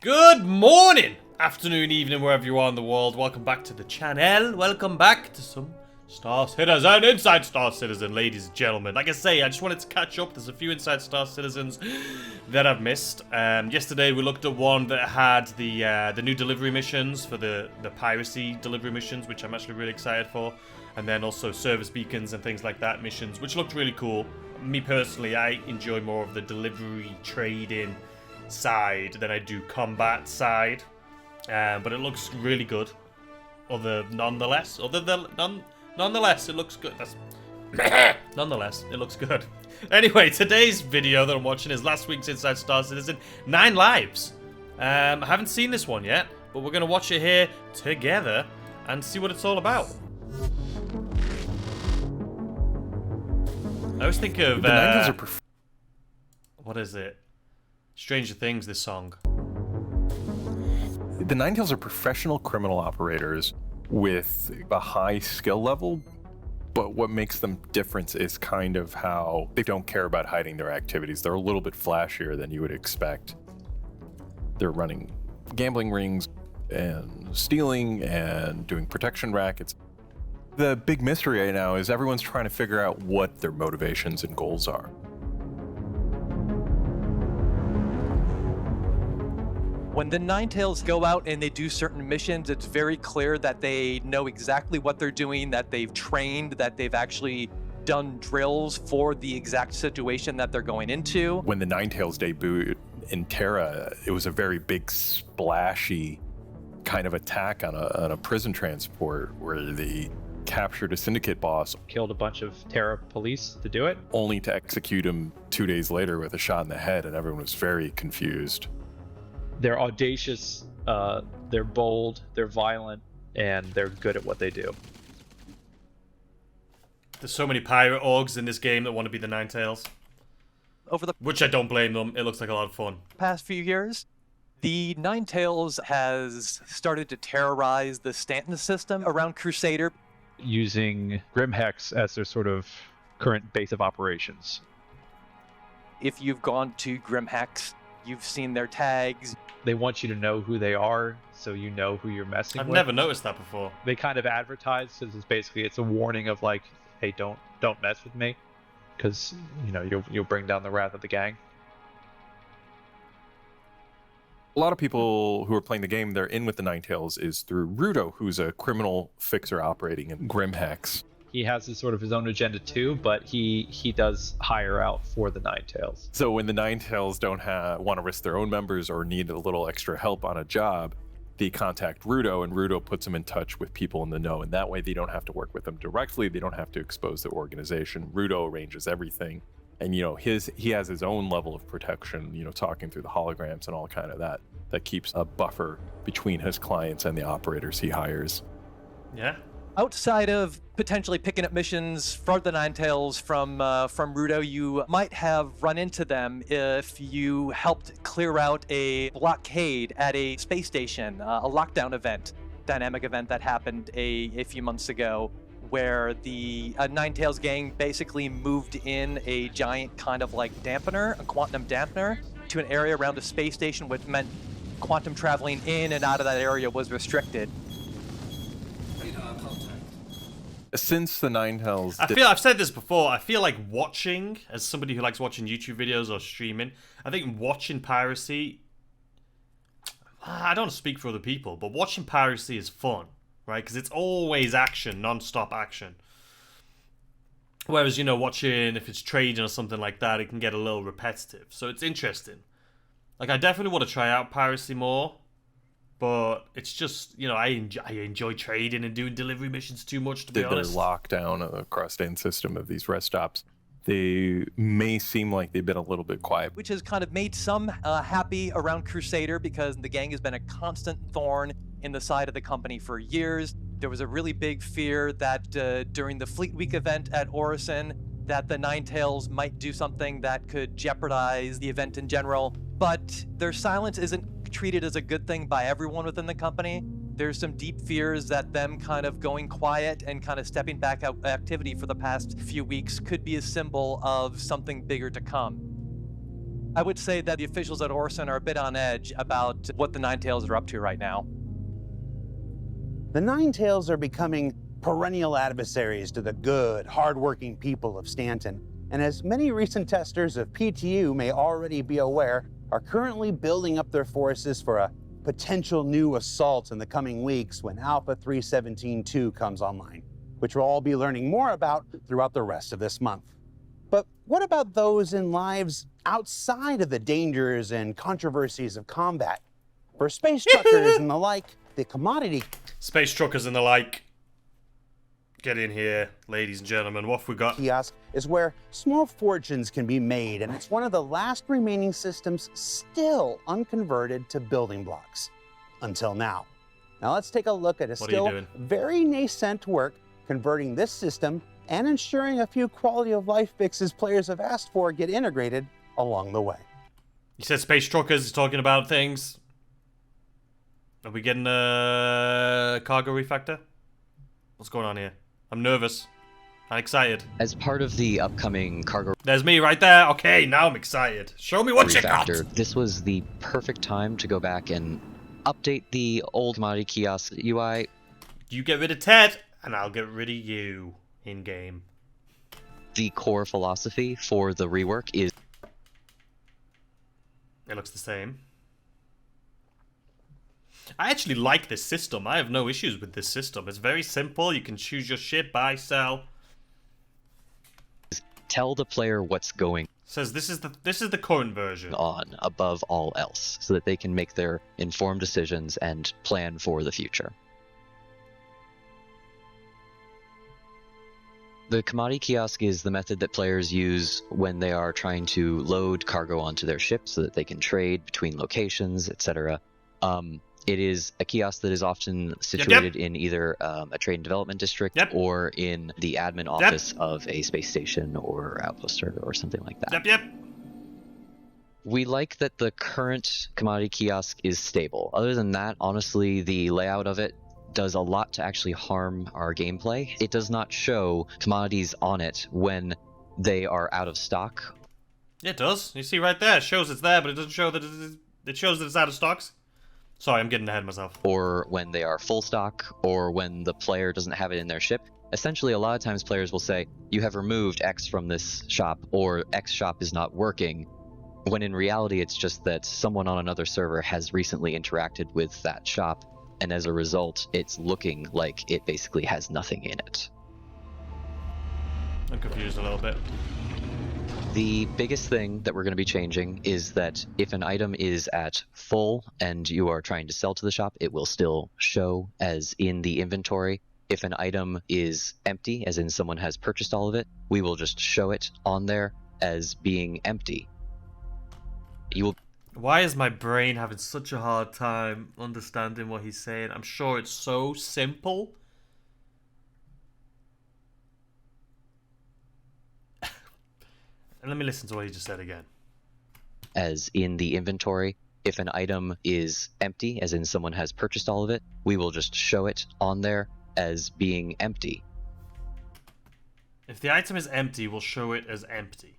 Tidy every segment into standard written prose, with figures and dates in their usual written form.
Good morning, afternoon, evening, wherever you are in the world. Welcome back to the channel. Welcome back to some Star Citizen, Inside Star Citizen, ladies and gentlemen. Like I say, I just wanted to catch up. There's a few Inside Star Citizens that I've missed. Yesterday we looked at one that had the new delivery missions for the piracy delivery missions, which I'm actually really excited for. And then also service beacons and things like that missions, which looked really cool. Me personally, I enjoy more of the delivery trading side than I do combat side, but it looks really good. Nonetheless, it looks good. Nonetheless, it looks good. Anyway, today's video that I'm watching is last week's Inside Star Citizen 9 Lives. I haven't seen this one yet, but we're gonna watch it here together and see what it's all about. I always think of what is it? Stranger Things, this song. The Ninetales are professional criminal operators with a high skill level, but what makes them different is kind of how they don't care about hiding their activities. They're a little bit flashier than you would expect. They're running gambling rings and stealing and doing protection rackets. The big mystery right now is everyone's trying to figure out what their motivations and goals are. When the Ninetales go out and they do certain missions, it's very clear that they know exactly what they're doing, that they've trained, that they've actually done drills for the exact situation that they're going into. When the Ninetales debuted in Terra, it was a very big, splashy kind of attack on a prison transport where they captured a syndicate boss. Killed a bunch of Terra police to do it. Only to execute him 2 days later with a shot in the head, and everyone was very confused. They're audacious, they're bold, they're violent, and they're good at what they do. There's so many pirate orgs in this game that want to be the Ninetales. Which I don't blame them. It looks like a lot of fun. Past few years, the Ninetales has started to terrorize the Stanton system around Crusader, using Grimhex as their sort of current base of operations. If you've gone to Grimhex, you've seen their tags. They want you to know who they are, so you know who you're messing with. I've never noticed that before. They kind of advertise, because it's a warning of like, hey, don't mess with me, because you'll bring down the wrath of the gang. A lot of people who are playing the game, they're in with the Ninetales is through Rudo, who's a criminal fixer operating in Grimhex. He has his own agenda too, but he does hire out for the Ninetales. So when the Ninetales don't want to risk their own members or need a little extra help on a job, they contact Rudo, and Rudo puts them in touch with people in the know. And that way they don't have to work with them directly. They don't have to expose their organization. Rudo arranges everything. And, he has his own level of protection, talking through the holograms and all kind of that keeps a buffer between his clients and the operators he hires. Yeah. Outside of potentially picking up missions for the Ninetales from Rudo, you might have run into them if you helped clear out a blockade at a space station, a lockdown event, dynamic event that happened a few months ago, where the Ninetales gang basically moved in a giant kind of like dampener, a quantum dampener, to an area around a space station, which meant quantum traveling in and out of that area was restricted. Since the Ninetales... I've said this before, I feel like watching, as somebody who likes watching YouTube videos or streaming, I think watching piracy... I don't want to speak for other people, but watching piracy is fun, right? Because it's always action, non-stop action. Whereas, watching, if it's trading or something like that, it can get a little repetitive. So it's interesting. Like, I definitely want to try out piracy more. But it's just, I enjoy trading and doing delivery missions too much, to be honest. Their lockdown of the cross-stand system of these rest stops, they may seem like they've been a little bit quiet. Which has kind of made some happy around Crusader, because the gang has been a constant thorn in the side of the company for years. There was a really big fear that during the Fleet Week event at Orison, that the Ninetales might do something that could jeopardize the event in general. But their silence isn't treated as a good thing by everyone within the company. There's some deep fears that them kind of going quiet and kind of stepping back out activity for the past few weeks could be a symbol of something bigger to come. I would say that the officials at Orson are a bit on edge about what the Ninetales are up to right now. The Ninetales are becoming perennial adversaries to the good, hardworking people of Stanton, and as many recent testers of PTU may already be aware, are currently building up their forces for a potential new assault in the coming weeks when Alpha 3.17.2 comes online, which we'll all be learning more about throughout the rest of this month. But what about those in lives outside of the dangers and controversies of combat? For space truckers and the like, the commodity Space truckers and the like. Get in here, ladies and gentlemen. What have we got? kiosk is where small fortunes can be made, and it's one of the last remaining systems still unconverted to building blocks. Until now. Now let's take a look at a What are you still doing? very nascent work converting this system and ensuring a few quality of life fixes players have asked for get integrated along the way. You said space truckers is talking about things. Are we getting a cargo refactor? What's going on here? I'm nervous. I'm excited. As part of the upcoming cargo There's me right there. Okay, now I'm excited. Show me what you got. refactor, this was the perfect time to go back and update the old commodity kiosk UI. You get rid of Ted, and I'll get rid of you in game. The core philosophy for the rework is It looks the same. I actually like this system. I have no issues with this system. It's very simple. You can choose your shit, buy, sell. tell the player what's going Says this is the current version. on above all else, so that they can make their informed decisions and plan for the future. The commodity kiosk is the method that players use when they are trying to load cargo onto their ship so that they can trade between locations, etc. It is a kiosk that is often situated in either a trade and development district Yep. or in the admin office of a space station or outpost or something like that. Yep. We like that the current commodity kiosk is stable. Other than that, honestly, the layout of it does a lot to actually harm our gameplay. It does not show commodities on it when they are out of stock. It does. You see right there. It shows it's there, but it doesn't show that it shows that it's out of stocks. Sorry, I'm getting ahead of myself. Or when they are full stock, or when the player doesn't have it in their ship. Essentially, a lot of times players will say, you have removed X from this shop, or X shop is not working, when in reality it's just that someone on another server has recently interacted with that shop, and as a result, it's looking like it basically has nothing in it. I'm confused a little bit. The biggest thing that we're going to be changing is that if an item is at full and you are trying to sell to the shop, it will still show as in the inventory. If an item is empty, as in someone has purchased all of it, we will just show it on there as being empty. You will Why is my brain having such a hard time understanding what he's saying? I'm sure it's so simple. And let me listen to what he just said again. as in the inventory. If an item is empty, as in someone has purchased all of it, we will just show it on there as being empty. If the item is empty, we'll show it as empty.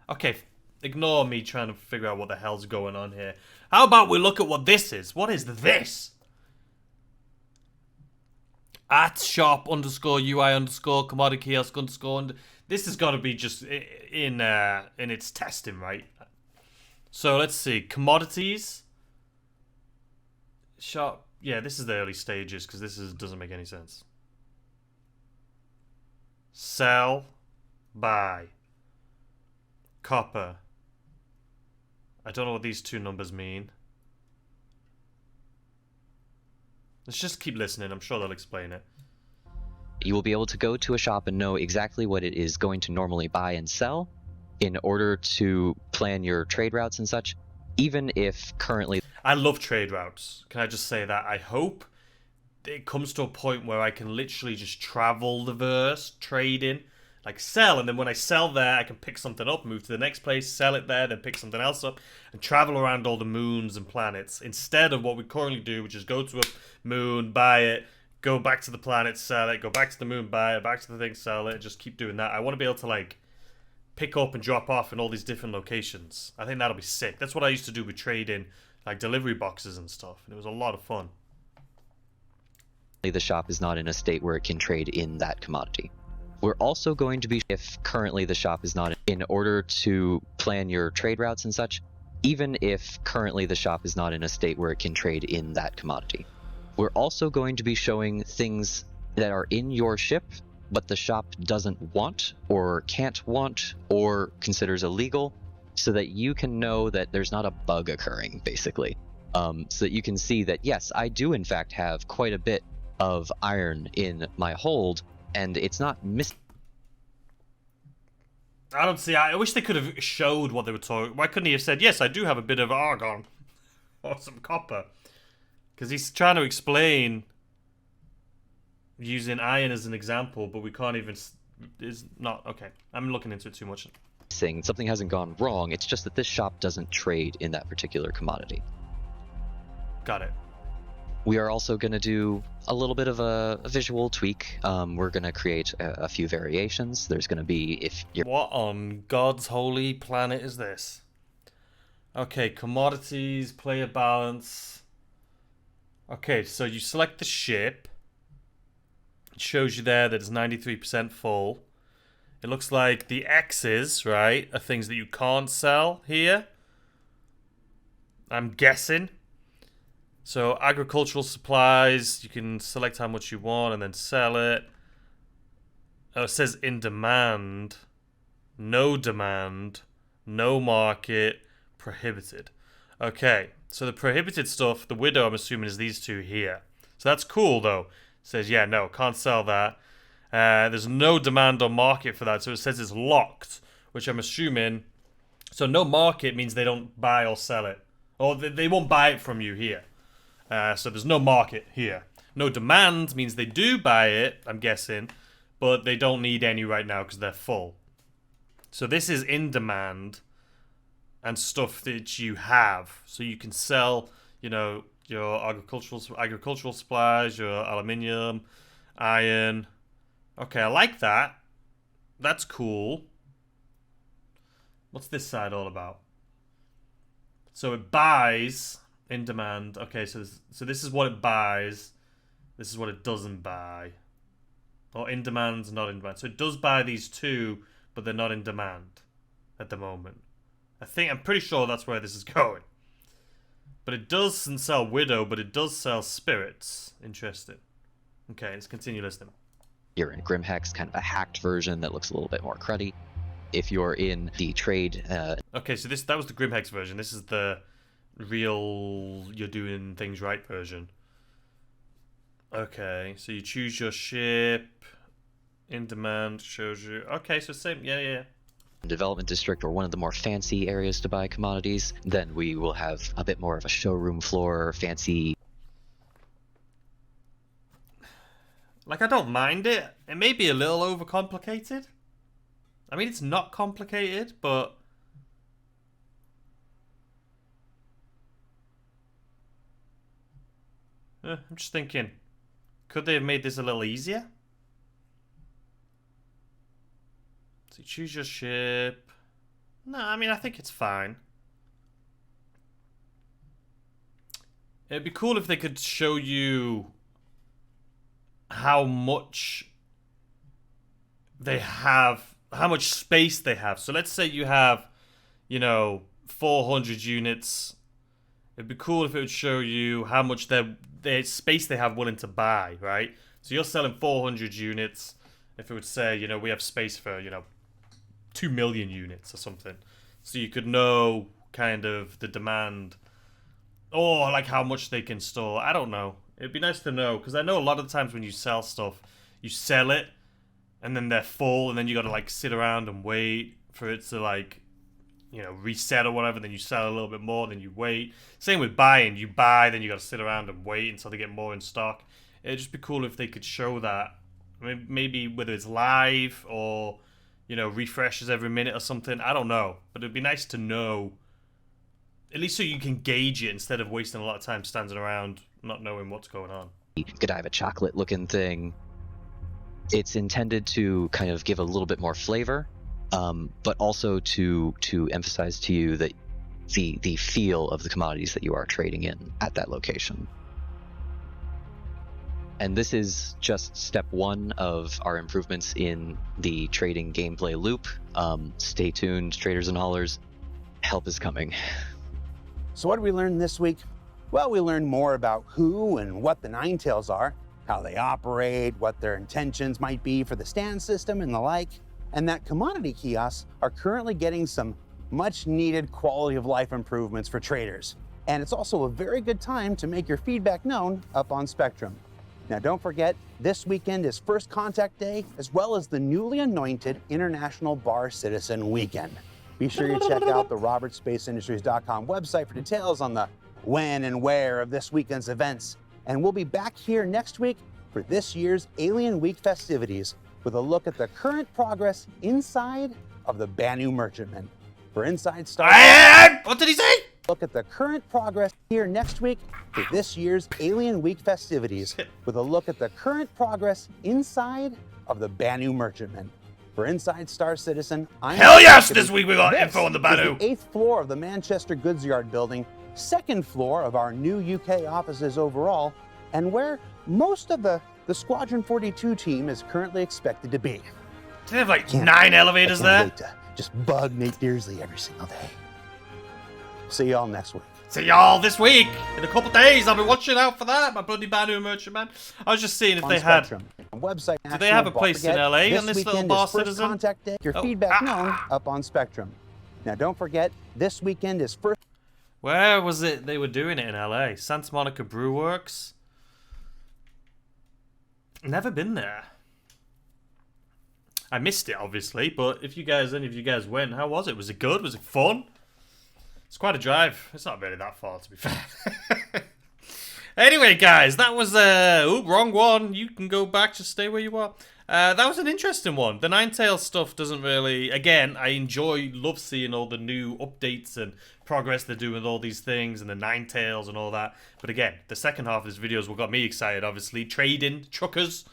Okay, ignore me trying to figure out what the hell's going on here. How about we look at what this is? What is this? At shop underscore UI underscore commodity kiosk underscore. This has got to be just in its testing, right? So let's see. Commodities. Shop. Yeah, this is the early stages because doesn't make any sense. Sell. Buy. Copper. I don't know what these two numbers mean. Let's just keep listening. I'm sure they'll explain it. You will be able to go to a shop and know exactly what it is going to normally buy and sell in order to plan your trade routes and such, even if currently... I love trade routes. Can I just say that? I hope it comes to a point where I can literally just travel the verse, trade in, like sell, and then when I sell there, I can pick something up, move to the next place, sell it there, then pick something else up, and travel around all the moons and planets, instead of what we currently do, which is go to a moon, buy it, go back to the planet, sell it, go back to the moon, buy it, back to the thing, sell it, just keep doing that. I want to be able to like pick up and drop off in all these different locations. I think that'll be sick. That's what I used to do with trading, like delivery boxes and stuff, and it was a lot of fun. The shop is not in a state where it can trade in that commodity. We're also going to be, if currently the shop is not, in order to plan your trade routes and such, even if currently the shop is not in a state where it can trade in that commodity. We're also going to be showing things that are in your ship, but the shop doesn't want, or can't want, or considers illegal, so that you can know that there's not a bug occurring, basically. So that you can see that, yes, I do in fact have quite a bit of iron in my hold, and it's not missing. I don't see. I wish they could have showed what they were talking. Why couldn't he have said, yes, I do have a bit of argon or some copper? Because he's trying to explain using iron as an example, but we can't even. Is not okay. I'm looking into it too much. Something hasn't gone wrong. It's just that this shop doesn't trade in that particular commodity. Got it. We are also going to do a little bit of a visual tweak. We're going to create a few variations. There's going to be, if you're... What on God's holy planet is this? Okay, commodities, player balance. Okay, so you select the ship. It shows you there that it's 93% full. It looks like the X's, right, are things that you can't sell here. I'm guessing. So agricultural supplies, you can select how much you want and then sell it. Oh, it says in demand, no market, prohibited. Okay, so the prohibited stuff, the widow, I'm assuming, is these two here. So that's cool, though. It says, yeah, no, can't sell that. There's no demand or market for that, so it says it's locked, which I'm assuming... So no market means they don't buy or sell it. Or they won't buy it from you here. So there's no market here. No demand means they do buy it, I'm guessing, but they don't need any right now because they're full. So this is in demand and stuff that you have. So you can sell, you know, your agricultural supplies, your aluminium, iron. Okay, I like that. That's cool. What's this side all about? So it buys... in demand. Okay, so this is what it buys. This is what it doesn't buy. Or in demand, not in demand. So it does buy these two, but they're not in demand at the moment. I'm pretty sure that's where this is going. But it doesn't sell Widow, but it does sell Spirits. Interesting. Okay, let's continue listening. You're in Grimhex, kind of a hacked version that looks a little bit more cruddy. If you're in the trade... Okay, so that was the Grimhex version. This is the... real you're doing things right version. Okay, so you choose your ship. In demand shows you. Okay, so same. Yeah. Development district, or one of the more fancy areas to buy commodities, then we will have a bit more of a showroom floor, fancy. Like, I don't mind it. It may be a little overcomplicated. I mean, it's not complicated, but I'm just thinking, could they have made this a little easier? So you choose your ship. No, I mean, I think it's fine. It'd be cool if they could show you how much they have, how much space they have. So let's say you have, 400 units. It'd be cool if it would show you how much their space they have willing to buy, right? So you're selling 400 units. If it would say, we have space for, 2 million units or something. So you could know kind of the demand or like how much they can store. I don't know. It'd be nice to know, because I know a lot of the times when you sell stuff, you sell it and then they're full and then you got to like sit around and wait for it to like, reset or whatever, then you sell a little bit more, then you wait. Same with buying. You buy, then you got to sit around and wait until they get more in stock. It'd just be cool if they could show that. I mean, maybe whether it's live or, refreshes every minute or something. I don't know. But it'd be nice to know, at least so you can gauge it instead of wasting a lot of time standing around not knowing what's going on. Godiva chocolate looking thing. It's intended to kind of give a little bit more flavor, but also to emphasize to you that the feel of the commodities that you are trading in at that location. And this is just step one of our improvements in the trading gameplay loop. Stay tuned, traders and haulers. Help is coming. So what did we learn this week? Well, we learned more about who and what the Ninetales are, how they operate, what their intentions might be for the stand system and the like, and that commodity kiosks are currently getting some much needed quality of life improvements for traders. And it's also a very good time to make your feedback known up on Spectrum. Now don't forget, this weekend is First Contact Day, as well as the newly anointed International Bar Citizen Weekend. Be sure you check out the robertspaceindustries.com website for details on the when and where of this weekend's events. And we'll be back here next week for this year's Alien Week festivities with a look at the current progress inside of the Banu Merchantman. For Inside Star... What did he say? Look at the current progress here next week for this year's Alien Week festivities with a look at the current progress inside of the Banu Merchantman. For Inside Star Citizen, I'm... Hell yes! This week we got info on the Banu. The 8th floor of the Manchester Goods Yard building, 2nd floor of our new UK offices overall, and where most of the Squadron 42 team is currently expected to be. Do they have like 9 elevators there? Wait to just bug Nate Dearsley every single day. See y'all next week. See y'all this week. In a couple days, I'll be watching out for that. My bloody Banu Merchantman. I was just seeing if they had... Website. Do they have a place in LA on this little Bar Citizen? Contact Day. Your feedback known up on Spectrum. Now don't forget, this weekend is First... Where was it they were doing it in LA? Santa Monica Brew Works? Never been there. I missed it, obviously, but if you guys, any of you guys went, how was it? Was it good? Was it fun? It's quite a drive. It's not really that far, to be fair. Anyway, guys, that was wrong one. You can go back, just stay where you are. That was an interesting one. The Ninetales stuff doesn't really... Again, I love seeing all the new updates and progress they're doing with all these things and the Ninetales and all that. But again, the second half of this video is what got me excited, obviously. Trading, truckers.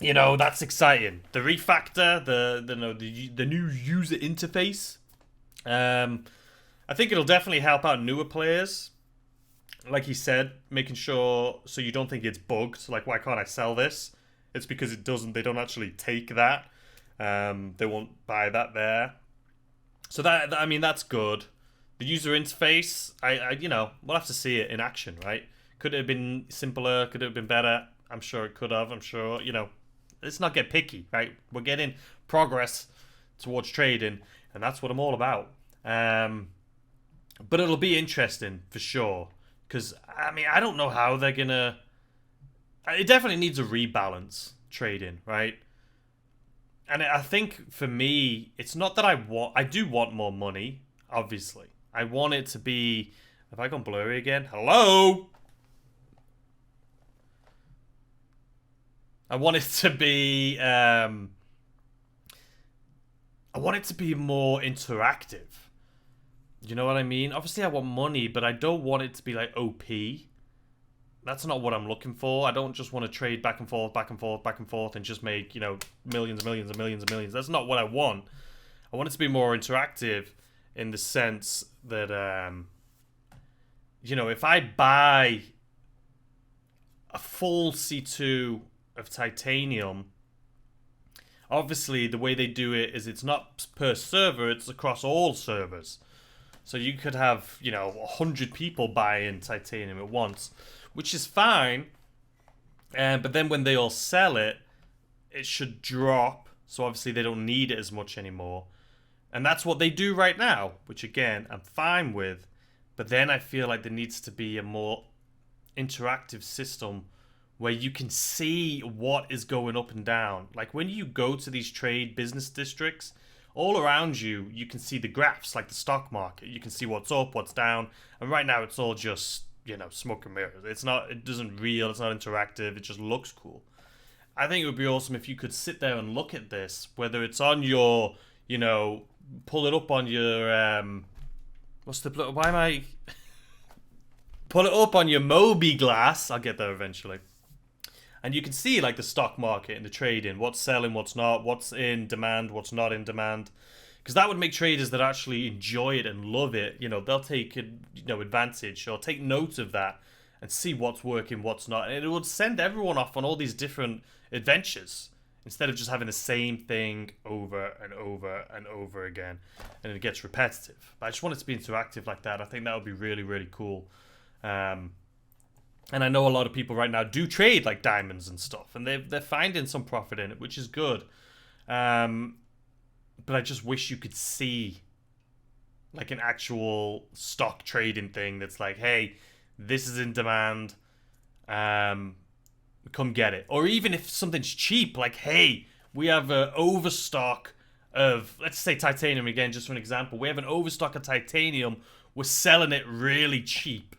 You know, that's exciting. The refactor, the new user interface. I think it'll definitely help out newer players. Like he said, making sure so you don't think it's bugged. Like, why can't I sell this? It's because it doesn't. They don't actually take that. They won't buy that there. So that I mean, that's good. The user interface, you know, we'll have to see it in action, right? Could it have been simpler? Could it have been better? I'm sure it could have. I'm sure, you know, let's not get picky, right? We're getting progress towards trading, and that's what I'm all about. But it'll be interesting for sure. Because, I mean, I don't know how they're going to... It definitely needs a rebalance, trading, right? And I think, for me, it's not that I do want more money, obviously. I want it to be... Have I gone blurry again? Hello? I want it to be... I want it to be more interactive. You know what I mean? Obviously, I want money, but I don't want it to be like OP. That's not what I'm looking for. I don't just want to trade back and forth, back and forth, back and forth, and just make, you know, millions and millions and millions and millions. That's not what I want. I want it to be more interactive in the sense that, you know, if I buy a full C2 of titanium, obviously the way they do it is it's not per server, it's across all servers. So you could have, you know, 100 people buying titanium at once, which is fine. But then when they all sell it, it should drop. So obviously they don't need it as much anymore. And that's what they do right now, which again, I'm fine with. But then I feel like there needs to be a more interactive system where you can see what is going up and down. Like when you go to these trade business districts, all around you, you can see the graphs, like the stock market. You can see what's up, what's down. And right now, it's all just, you know, smoke and mirrors. It's not interactive. It just looks cool. I think it would be awesome if you could sit there and look at this, whether it's on your, you know, pull it up on your, why am I... Put it up on your Moby glass. I'll get there eventually. And you can see like the stock market and the trading, what's selling, what's not, what's in demand, what's not in demand. Because that would make traders that actually enjoy it and love it, you know, they'll take, advantage or take note of that and see what's working, what's not. And it would send everyone off on all these different adventures instead of just having the same thing over and over and over again. And it gets repetitive. But I just want it to be interactive like that. I think that would be really, really cool. And I know a lot of people right now do trade like diamonds and stuff, and they're finding some profit in it, which is good. But I just wish you could see like an actual stock trading thing that's like, hey, this is in demand, come get it. Or even if something's cheap, like, hey, we have an overstock of, let's say titanium again, just for an example. We have an overstock of titanium, we're selling it really cheap.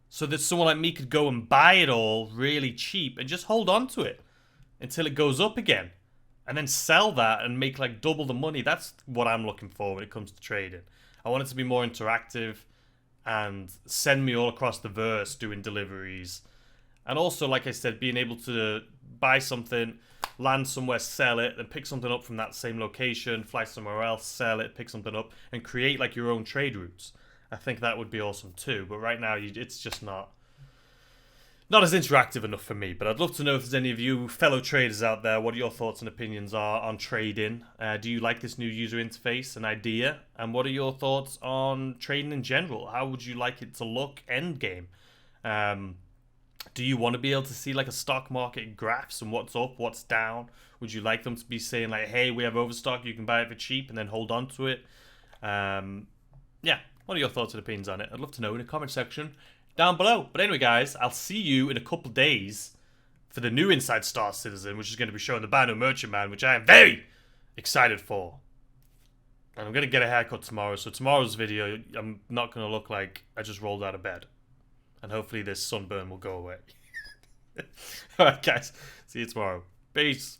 So that someone like me could go and buy it all really cheap and just hold on to it until it goes up again. And then sell that and make like double the money. That's what I'm looking for when it comes to trading. I want it to be more interactive and send me all across the verse doing deliveries. And also, like I said, being able to buy something, land somewhere, sell it, then pick something up from that same location, fly somewhere else, sell it, pick something up, and create like your own trade routes. I think that would be awesome too. But right now, it's just not as interactive enough for me. But I'd love to know if there's any of you fellow traders out there, what your thoughts and opinions are on trading. Do you like this new user interface, an idea? And what are your thoughts on trading in general? How would you like it to look end game? Do you want to be able to see like a stock market graphs and what's up, what's down? Would you like them to be saying like, hey, we have overstock, you can buy it for cheap and then hold on to it? Yeah, what are your thoughts and opinions on it? I'd love to know in the comment section down below. But anyway, guys, I'll see you in a couple days for the new Inside Star Citizen, which is going to be showing the Banu Merchantman, which I am very excited for. And I'm going to get a haircut tomorrow, so tomorrow's video, I'm not going to look like I just rolled out of bed. And hopefully this sunburn will go away. Alright, guys. See you tomorrow. Peace.